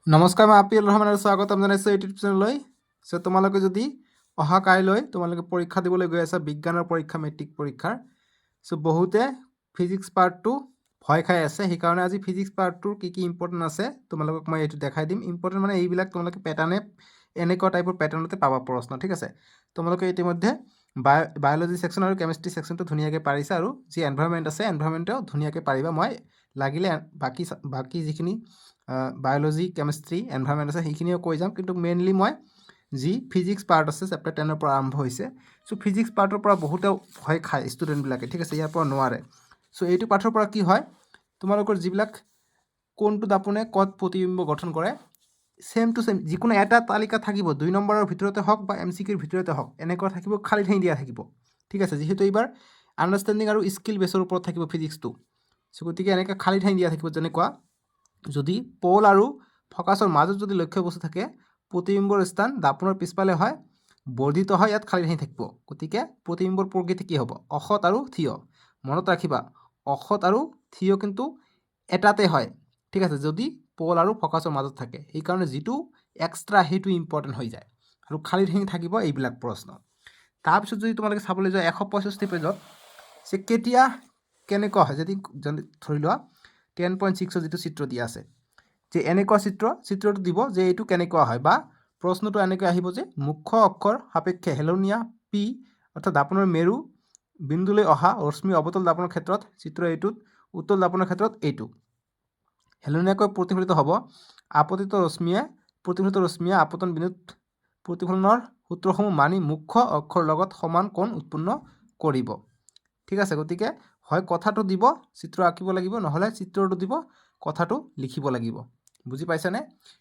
নমস্কাৰ, মই আপিল ৰহমান আৰু স্বাগতম জনাইছোঁ ইউটিউব চেনেললৈ। চ' তোমালোকে যদি অহা কাইলৈ তোমালোকে পৰীক্ষা দিবলৈ গৈ আছা, বিজ্ঞানৰ পৰীক্ষা, মেট্ৰিক পৰীক্ষাৰ। চ' বহুতে ফিজিক্স পাৰ্টটো ভয় খাই আছে, সেইকাৰণে আজি ফিজিক্স পাৰ্টটোৰ কি ইম্পৰ্টেণ্ট আছে তোমালোকক মই এইটো দেখাই দিম। ইম্পৰ্টেণ্ট মানে এইবিলাক তোমালোকে পেটাৰ্ণে এনেকুৱা টাইপৰ পেটাৰ্ণতে পাবা প্ৰশ্ন, ঠিক আছে। তোমালোকে ইতিমধ্যে বায়'লজি ছেকশ্যন আৰু কেমেষ্ট্ৰি ছেকশ্যনটো ধুনীয়াকৈ পাৰিছা, আৰু যি এনভাইৰনমেণ্ট আছে এনভাইৰনমেণ্টও ধুনীয়াকৈ পাৰিবা। মই লাগিলে বাকী যিখিনি বায়'লজি, কেমেষ্ট্ৰি, এনভাইৰনমেণ্ট আছে সেইখিনিও কৈ যাম, কিন্তু মেইনলি মই যি ফিজিক্স পাৰ্ট আছে চেপ্টাৰ 10ৰ পৰা আৰম্ভ হৈছে। চ' ফিজিক্স পাৰ্টৰ পৰা বহুতে ভয় খায় ষ্টুডেণ্টবিলাকে, ঠিক আছে, ইয়াৰ পৰা নোৱাৰে। চ' এইটো পাঠৰ পৰা কি হয়, তোমালোকৰ যিবিলাক কোনটো দাপোনে ক'ত প্ৰতিবিম্ব গঠন কৰে, ছেম টু ছেম যিকোনো এটা তালিকা থাকিব, 2 নম্বৰৰ ভিতৰতে হওক বা MCQৰ ভিতৰতে হওক, এনেকুৱা থাকিব, খালী ঠাই দিয়া থাকিব, ঠিক আছে। যিহেতু এইবাৰ আণ্ডাৰষ্টেণ্ডিং আৰু স্কিল বেছৰ ওপৰত থাকিব ফিজিক্সটো। চ' গতিকে এনেকৈ খালী ঠাই দিয়া থাকিব, যেনেকুৱা যদি পল আৰু ফকাছৰ মাজত যদি লক্ষ্যবস্তু থাকে, প্ৰতিবিম্বৰ স্থান দাপোনৰ পিছফালে হয়, বৰ্ধিত হয়, ইয়াত খালী ঠাই থাকিব। গতিকে প্ৰতিবিম্বৰ প্ৰকৃতি কি হ'ব, অসৎ আৰু থিয়। মনত ৰাখিবা, অসৎ আৰু থিয় কিন্তু এটাতে হয়, ঠিক আছে, যদি পল আৰু ফকাছৰ মাজত থাকে। সেইকাৰণে যিটো এক্সট্ৰা সেইটো ইম্পৰ্টেণ্ট হৈ যায়, আৰু খালী ঠাই থাকিব এইবিলাক প্ৰশ্ন। তাৰপিছত যদি তোমালোকে চাবলৈ যোৱা 165 পেজত যে কেতিয়া কেনেকুৱা হয়, যদি ধৰি লোৱা 10.6ৰ যিটো চিত্ৰ দিয়া আছে, যে এনেকুৱা চিত্ৰটো দিব যে এইটো কেনেকুৱা হয়, বা প্ৰশ্নটো এনেকৈ আহিব যে মুখ্য অক্ষৰ সাপেক্ষে হেলনীয়া পি অৰ্থাৎ দাপোনৰ মেৰু বিন্দুলৈ অহা ৰশ্মি অৱতল দাপোনৰ ক্ষেত্ৰত চিত্ৰ এইটোত, উত্তল দাপোনৰ ক্ষেত্ৰত এইটো হেলনীয়াকৈ প্ৰতিফলিত হ'ব। প্ৰতিফলিত ৰশ্মিয়ে আপতন বিন্দুত প্ৰতিফলনৰ সূত্ৰসমূহ মানি মুখ্য অক্ষৰ লগত সমান কোণ উৎপন্ন কৰিব, ঠিক আছে। গতিকে হয় কথাটো দিব, চিত্ৰ আঁকিব লাগিব, নহ'লে চিত্ৰটো দিব, কথাটো লিখিব লাগিব। বুজি পাইছানে?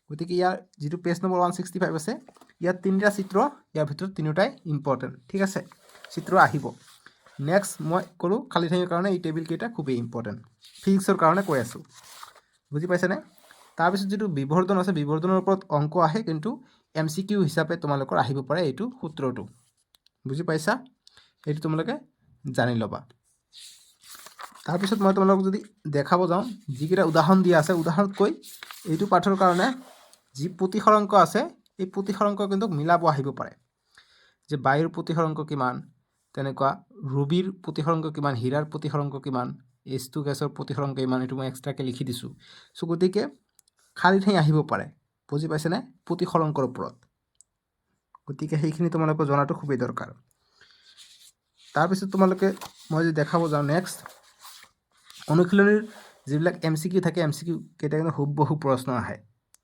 গতিকে ইয়াৰ যিটো পেজ নম্বৰ 165 আছে, ইয়াত 3টা চিত্ৰ, ইয়াৰ ভিতৰত 3টাই ইম্পৰ্টেণ্ট, ঠিক আছে। চিত্ৰ আহিব। নেক্সট মই কৰোঁ খালী ঠাইৰ কাৰণে এই টেবিলকেইটা খুবেই ইম্পৰ্টেণ্ট, ফিজিক্সৰ কাৰণে কৈ আছোঁ। বুজি পাইছানে? তাৰপিছত যিটো বিবৰ্ধন আছে, বিবৰ্ধনৰ ওপৰত অংক আহে, কিন্তু MCQ হিচাপে তোমালোকৰ আহিব পাৰে এইটো সূত্ৰটো। বুজি পাইছা? এইটো তোমালোকে জানি ল'বা। তাৰপিছত মই তোমালোকক যদি দেখাব যাওঁ, যিকেইটা উদাহৰণ দিয়া আছে, উদাহৰণতকৈ এইটো পাঠৰ কাৰণে যি প্ৰতিসৰাংক আছে, এই প্ৰতিসৰাংক কিন্তু মিলাব আহিব পাৰে। যে বায়ুৰ প্ৰতিসৰাংক কিমান, তেনেকুৱা ৰুবিৰ প্ৰতিসৰাংক কিমান, হীৰাৰ প্ৰতিসৰাংক কিমান, H2 গেছৰ প্ৰতিসৰাংক কিমান, এইটো মই এক্সট্ৰাকৈ লিখি দিছোঁ। চ' গতিকে খালী ঠাই আহিব পাৰে, বুজি পাইছেনে, প্ৰতিসৰাংকৰ ওপৰত। গতিকে সেইখিনি তোমালোকে জনাটো খুবেই দৰকাৰ। তাৰপিছত তোমালোকে মই যদি দেখাব যাওঁ নেক্সট অনুশীলনীৰ যিবিলাক MCQ থাকে, MCQ কেইটা কিন্তু হুবহু প্ৰশ্ন আহে,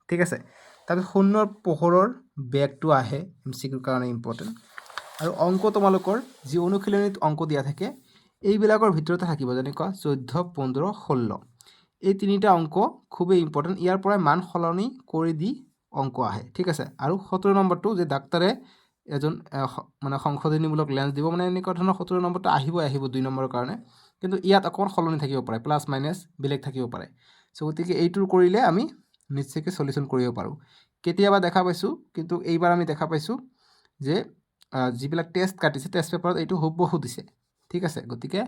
ঠিক আছে। তাৰপিছত শূন্যৰ পোহৰৰ বেগটো আহে, MCQৰ কাৰণে ইম্পৰ্টেণ্ট। আৰু অংক তোমালোকৰ যি অনুশীলনীত অংক দিয়া থাকে, এইবিলাকৰ ভিতৰতে থাকিব, যেনেকুৱা 14, 15, 16, এই 3টা অংক খুবেই ইম্পৰ্টেণ্ট। ইয়াৰ পৰাই মান সলনি কৰি দি অংক আহে, ঠিক আছে। আৰু 17 নম্বৰটো যে ডাক্তৰে এজন মানে সংশোধনীমূলক লেন্স দিব, মানে এনেকুৱা ধৰণৰ 17 নম্বৰটো আহিব 2 নম্বৰৰ কাৰণে, কিন্তু ইয়াত অকণমান সলনি থাকিব পাৰে, প্লাছ মাইনাছ বেলেগ থাকিব পাৰে। চ' গতিকে এইটোৰ কৰিলে আমি নিশ্চয়কৈ সলিউশ্যন কৰিব পাৰোঁ। কেতিয়াবা দেখা পাইছোঁ, কিন্তু এইবাৰ আমি দেখা পাইছোঁ যে যিবিলাক টেষ্ট কাটিছে, টেষ্ট পেপাৰত এইটো হুবহু দিছে, ঠিক আছে। গতিকে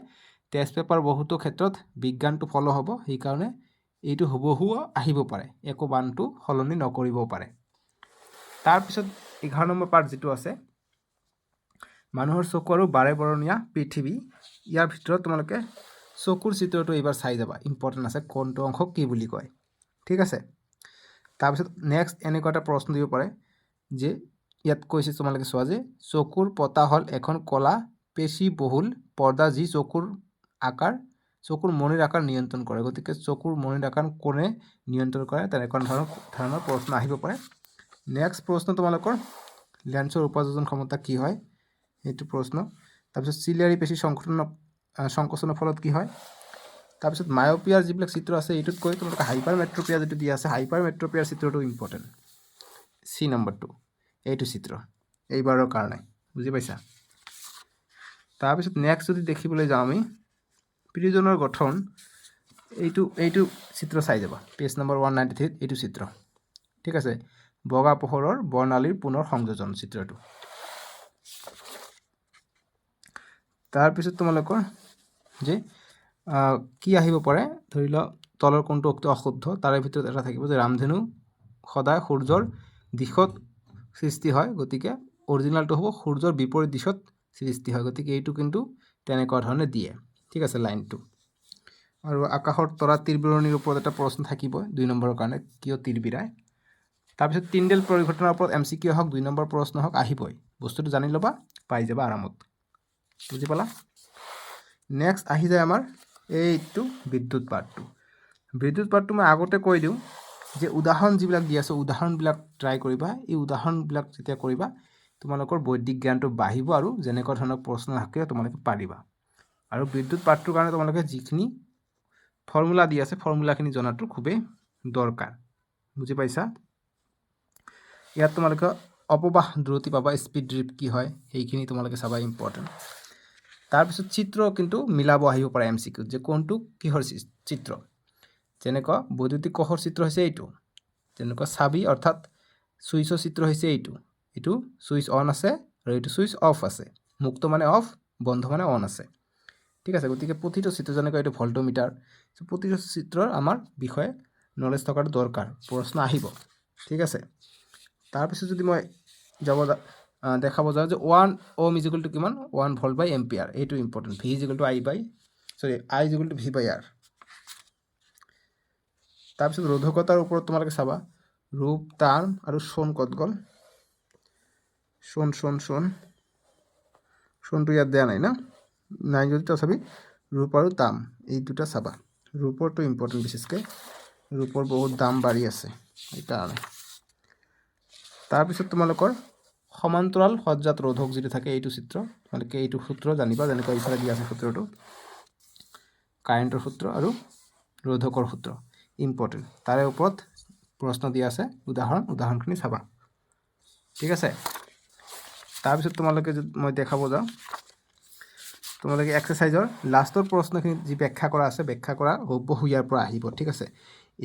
টেষ্ট পেপাৰ বহুতো ক্ষেত্ৰত বিজ্ঞানটো ফ'ল' হ'ব, সেইকাৰণে এইটো হুবহু আহিব পাৰে, একো বানটো সলনি নকৰিবও পাৰে। তাৰপিছত 11 নম্বৰ পাৰ্ট যিটো আছে, মানুহৰ চকু আৰু বাৰে বৰণীয়া পৃথিৱী, ইয়াৰ ভিতৰত তোমালোকে চকুৰ চিত্ৰটো এইবাৰ চাই যাবা, ইম্পৰ্টেণ্ট আছে, কোনটো অংশক কি বুলি কয়, ঠিক আছে। তাৰপিছত নেক্সট এনেকুৱা এটা প্ৰশ্ন দিব পাৰে যে ইয়াত কৈছে তোমালোকে চোৱা যে চকুৰ পতা হ'ল এখন কলা পেশীবহুল পৰ্দা যি চকুৰ মণিৰ আকাৰ নিয়ন্ত্ৰণ কৰে। গতিকে চকুৰ মণিৰ আকাৰ কোনে নিয়ন্ত্ৰণ কৰে, তেনেকুৱা ধৰণৰ প্ৰশ্ন আহিব পাৰে। নেক্সট প্ৰশ্ন তোমালোকৰ লেন্সৰ উপাযোজন ক্ষমতা কি হয়, সেইটো প্ৰশ্ন। তাৰপিছত চিলিয়াৰী পেশী সংকোচনৰ ফলত কি হয়। তাৰপিছত মায়'পিয়াৰ যিবিলাক চিত্ৰ আছে, এইটোতকৈ তোমালোকে হাইপাৰ মেট্ৰপিয়া যিটো দিয়া আছে, হাইপাৰ মেট্ৰপিয়াৰ চিত্ৰটো ইম্পৰ্টেণ্ট, C নম্বৰটো, এইটো চিত্ৰ এইবাৰৰ কাৰণে, বুজি পাইছা। তাৰপিছত নেক্সট যদি দেখিবলৈ যাওঁ আমি প্ৰিজনৰ গঠন, এইটো চিত্ৰ চাই যাবা, পেজ নম্বৰ 193, এইটো চিত্ৰ, ঠিক আছে। বগা পোহৰৰ বৰ্ণালীৰ পুনৰ সংযোজন চিত্ৰটো। তাৰপিছত তোমালোকৰ যে কি আহিব পাৰে, ধৰি লওক তলৰ কোনটো অশুদ্ধ, তাৰে ভিতৰত এটা থাকিব যে ৰামধেনু সদায় সূৰ্যৰ দিশত সৃষ্টি হয়, গতিকে অৰিজিনেলটো হ'ব সূৰ্যৰ বিপৰীত দিশত সৃষ্টি হয়, গতিকে এইটো কিন্তু তেনেকুৱা ধৰণে দিয়ে। ঠিক আছে লাইনটো। আৰু আকাশৰ তৰা তিৰবিৰণিৰ ওপৰত এটা প্ৰশ্ন থাকিব 2 নম্বৰৰ কাৰণে, কিয় তিৰবিৰাই। তাৰপিছত টিণ্ডেল পৰিঘটনাৰ ওপৰত MCQ হওক 2 নম্বৰ প্ৰশ্ন হওক আহিবই, বস্তুটো জানি ল'বা, পাই যাবা আৰামত। বুজি পালা? নেক্সট আহি যায় আমাৰ এইটো বিদ্যুৎ পাতটো। বিদ্যুৎ পাতটো মই আগতে কৈ দিওঁ যে উদাহৰণ যিবিলাক দি আছে উদাহৰণবিলাক ট্ৰাই কৰিবা। এই উদাহৰণবিলাক যেতিয়া কৰিবা তোমালোকৰ বৈদিক জ্ঞানটো বাঢ়িব আৰু যেনেকুৱা ধৰণৰ প্ৰশ্ন থাকে তোমালোকে পাৰিবা। আৰু বিদ্যুৎ পাতটোৰ কাৰণে তোমালোকে যিখিনি ফৰ্মুলা দি আছে ফৰ্মুলাখিনি জনাটো খুবেই দৰকাৰ। বুজি পাইছা? ইয়াত তোমালোকে অপবাহ দ্ৰুতি পাবা, স্পীড ড্ৰিপ কি হয় সেইখিনি তোমালোকে চাবা, ইম্পৰ্টেণ্ট। তাৰপিছত চিত্ৰ কিন্তু মিলাব আহিব পাৰে MCQ যে কোনটো কিহৰ চিত্ৰ। যেনেকুৱা বৈদ্যুতিক কষৰ চিত্ৰ হৈছে এইটো, যেনেকুৱা চাবি অৰ্থাৎ ছুইচৰ চিত্ৰ হৈছে এইটো, এইটো ছুইচ অন আছে আৰু এইটো ছুইচ অফ আছে, মুক্ত মানে অফ, বন্ধ মানে অন আছে। ঠিক আছে, গতিকে প্ৰতিটো চিত্ৰ যেনেকৈ এইটো ভল্টমিটাৰ, প্ৰতিটো চিত্ৰৰ আমাৰ বিষয়ে নলেজ থকাটো দৰকাৰ, প্ৰশ্ন আহিব। ঠিক আছে, তাৰপিছত যদি মই দেখাব যাওঁ যে 1 ওহম ইজ ইকুৱেল টু কিমান 1 ভল্ট বাই এম্পিয়াৰ, এইটো important. V is equal to I is equal to V/R। তাৰপিছত ৰোধকতাৰ ওপৰত তোমালোকে চাবা ৰূপ, তাম আৰু সোণ ক'ত গ'ল, সোণটো ইয়াত দিয়া নাই না, নাই যদি তথাপি ৰূপ আৰু তাম এই দুটা চাবা। ৰূপৰটো ইম্পৰ্টেণ্ট, বিশেষকৈ ৰূপৰ বহুত দাম বাঢ়ি আছে সেইকাৰণে। তাৰপিছত তোমালোকৰ সমান্তৰাল সজ্জাত ৰোধক যিটো থাকে এইটো চিত্ৰ, তোমালোকে এইটো সূত্ৰ জানিবা, যেনেকৈ ইফালে দিয়া আছে সূত্ৰটো, কাৰেণ্টৰ সূত্ৰ আৰু ৰোধকৰ সূত্ৰ ইম্পৰ্টেণ্ট। তাৰে ওপৰত প্ৰশ্ন দিয়া আছে, উদাহৰণখিনি চাবা। ঠিক আছে, তাৰপিছত তোমালোকে মই দেখাব যাওঁ, তোমালোকে এক্সাৰচাইজৰ লাষ্টৰ প্ৰশ্নখিনি যি ব্যাখ্যা কৰা আছে, ব্যাখ্যা কৰা হুবহু ইয়াৰ পৰা আহিব। ঠিক আছে,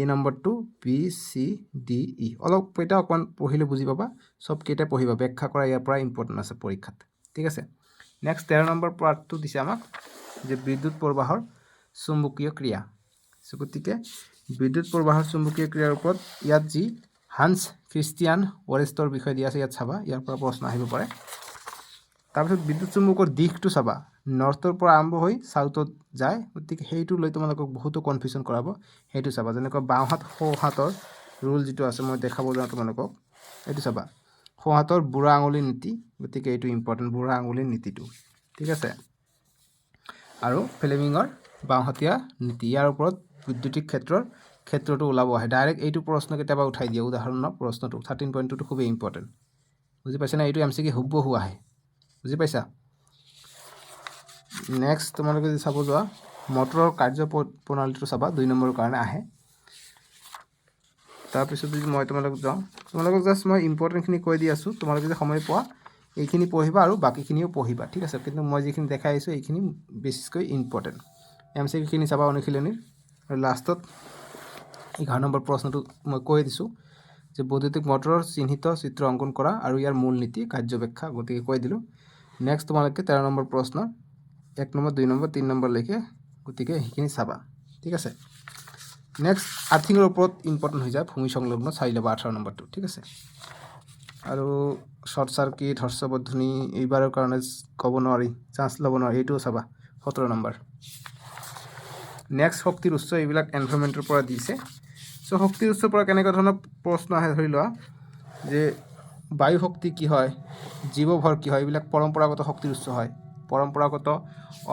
এই নম্বৰটো BCDE অলপ কেইটা অকণমান পঢ়িলে বুজি পাবা, চবকেইটা পঢ়িবা, ব্যাখ্যা কৰা ইয়াৰ পৰা ইম্পৰ্টেণ্ট আছে পৰীক্ষাত। ঠিক আছে, নেক্সট 13 নম্বৰ পাৰ্টটো দিছে আমাক যে বিদ্যুৎ প্ৰবাহৰ চুম্বকীয় ক্ৰিয়া। গতিকে বিদ্যুৎ প্ৰবাহৰ চুম্বকীয় ক্ৰিয়াৰ ওপৰত ইয়াত যি হান্স ক্ৰিষ্টিয়ান ওৰেষ্টৰ বিষয়ে দিয়া আছে ইয়াত চাবা, ইয়াৰ পৰা প্ৰশ্ন আহিব পাৰে। তাৰপিছত বিদ্যুৎ চুম্বকৰ দিশটো চাবা, নৰ্থৰ পৰা আৰম্ভ হৈ চাউথত যায়, গতিকে সেইটো লৈ তোমালোকক বহুতো কনফিউজন কৰাব, সেইটো চাবা। যেনেকৈ বাওঁহাত সোঁহাতৰ ৰুল যিটো আছে মই দেখাব যাওঁ তোমালোকক, এইটো চাবা, সোঁহাতৰ বুঢ়া আঙুলিৰ নীতি, গতিকে এইটো ইম্পৰ্টেণ্ট, বুঢ়া আঙুলিৰ নীতিটো। ঠিক আছে, আৰু ফ্লেমিঙৰ বাওঁহতীয়া নীতি, ইয়াৰ ওপৰত বৈদ্যুতিক ক্ষেত্ৰটো ওলাব আহে। ডাইৰেক্ট এইটো প্ৰশ্ন কেতিয়াবা উঠাই দিয়ে, উদাহৰণৰ প্ৰশ্নটো 13.2টো খুবেই ইম্পৰ্টেণ্ট। বুজি পাইছা না, এইটো MCQ হুবহু আহে, বুজি পাইছা? নেক্সট তোমালোকে যদি চাব যোৱা মটৰৰ কাৰ্য প্ৰণালীটো চাবা, 2 নম্বৰৰ কাৰণে আহে। তাৰপিছত যদি মই তোমালোকক জাষ্ট মই ইম্পৰ্টেণ্টখিনি কৈ দি আছোঁ, তোমালোকে যদি সময় পোৱা এইখিনি পঢ়িবা আৰু বাকীখিনিও পঢ়িবা। ঠিক আছে, কিন্তু মই যিখিনি দেখাই আহিছোঁ এইখিনি বেছিকৈ ইম্পৰ্টেণ্ট। MCQখিনি চাবা অনুশীলনীৰ। আৰু লাষ্টত 11 নম্বৰ প্ৰশ্নটো মই কৈ দিছোঁ যে বৈদ্যুতিক মটৰৰ চিহ্নিত চিত্ৰ অংকন কৰা আৰু ইয়াৰ মূল নীতি কাৰ্য ব্যাখ্যা, গতিকে কৈ দিলোঁ। নেক্সট তোমালোকে 13 নম্বৰ প্ৰশ্ন 1 নম্বৰ 2 নম্বৰ 3 নম্বৰলৈকে, গতিকে সেইখিনি চাবা। ঠিক আছে, নেক্সট আৰ্থিঙৰ ওপৰত ইম্পৰ্টেণ্ট হৈ যায়, ভূমি সংলগ্ন চাই ল'বা 18 নম্বৰটো। ঠিক আছে, আৰু শ্বৰ্ট চাৰ্কিট, হৰ্ষবৰ্ধনী এইবাৰৰ কাৰণে ক'ব নোৱাৰি, চান্স ল'ব নোৱাৰি, এইটোও চাবা 17 নম্বৰ। নেক্সট শক্তিৰ উৎস, এইবিলাক এনভাইৰনমেণ্টৰ পৰা দিছে। চ' শক্তিৰ উৎসৰ পৰা কেনেকুৱা ধৰণৰ প্ৰশ্ন আহে, ধৰি লোৱা যে বায়ু শক্তি কি হয়, জীৱভৰ কি হয়, এইবিলাক পৰম্পৰাগত শক্তিৰ উৎস হয়।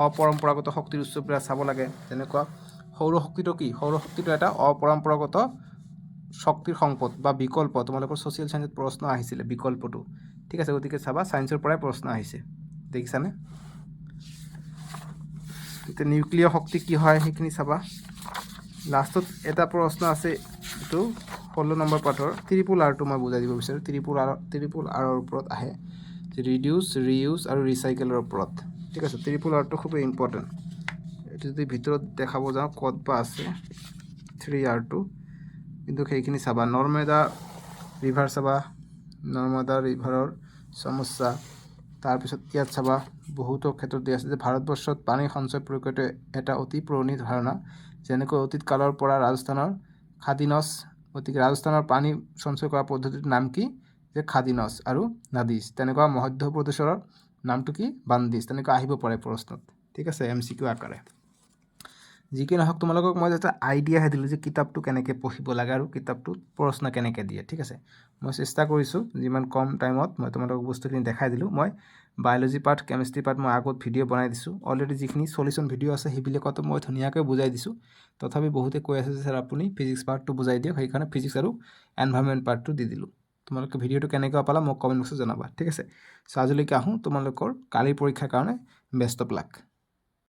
অপৰম্পৰাগত শক্তিৰ উৎসবিলাক চাব লাগে। যেনেকুৱা সৌৰশক্তিটো কি, সৌৰশক্তিটো এটা অপৰম্পৰাগত শক্তিৰ সম্পদ বা বিকল্প, তোমালোকৰ ছ'চিয়েল চায়েন্সত প্ৰশ্ন আহিছিলে বিকল্পটো। ঠিক আছে, গতিকে চাবা চায়েন্সৰ পৰাই প্ৰশ্ন আহিছে, দেখিছানে? এতিয়া নিউক্লিয়াৰ শক্তি কি হয় সেইখিনি চাবা। লাষ্টত এটা প্ৰশ্ন আছে, এইটো 16 নম্বৰ পাঠৰ RRRটো মই বুজাই দিব বিচাৰোঁ। RRRৰ ওপৰত আহে যে ৰিডিউচ, ৰিইউজ আৰু ৰিচাইকেলৰ ওপৰত। ঠিক আছে, RRRটো খুবেই ইম্পৰ্টেণ্ট। এইটো যদি ভিতৰত দেখাব যাওঁ ক'ত বা আছে 3R2, কিন্তু সেইখিনি চাবা। নৰ্মেদা ৰিভাৰ চাবা, নৰ্মদা ৰিভাৰৰ সমস্যা। তাৰপিছত ইয়াত চাবা বহুতো ক্ষেত্ৰত দিয়া আছে যে ভাৰতবৰ্ষত পানী সঞ্চয় প্ৰক্ৰিয়াটো এটা অতি পুৰণি ধাৰণা, যেনেকৈ অতীত কালৰ পৰা ৰাজস্থানৰ খাদিনছ গতিকে ৰাজস্থানৰ পানী সঞ্চয় কৰা পদ্ধতিটোৰ নাম কি যে খাদিনছ আৰু নাদিছ তেনেকুৱা মধ্য প্ৰদেশৰ নামটো কি বান্দিছ তেনেকুৱা আহিব পাৰে প্ৰশ্নত ঠিক আছে MCQ আকাৰে যি কি নহওক তোমালোকক মই এটা আইডিয়াহে দিলোঁ যে কিতাপটো কেনেকৈ পঢ়িব লাগে আৰু কিতাপটোত প্ৰশ্ন কেনেকৈ দিয়ে ঠিক আছে মই চেষ্টা কৰিছোঁ যিমান কম টাইমত মই তোমালোকক বস্তুখিনি দেখাই দিলোঁ মই বায়'লজি পাৰ্ট কেমিষ্ট্ৰি পাৰ্ট মই আগত ভিডিঅ' বনাই দিছোঁ অলৰেডি যিখিনি সলিউশ্যন ভিডিঅ' আছে সেইবিলাকতো মই ধুনীয়াকৈ বুজাই দিছোঁ তথাপি বহুতে কৈ আছে যে ছাৰ আপুনি ফিজিক্স পাৰ্টটো বুজাই দিয়ক সেইকাৰণে ফিজিক্স আৰু এনভাইৰনমেণ্ট পাৰ্টটো দি দিলোঁ তোমালোকে ভিডিঅ'টো কেনেকৈ পালা মোক কমেণ্ট বক্সত জনাবা ঠিক আছে চ' আজিলৈকে আহোঁ তোমালোকৰ কালিৰ পৰীক্ষাৰ কাৰণে বেষ্ট অফ লাক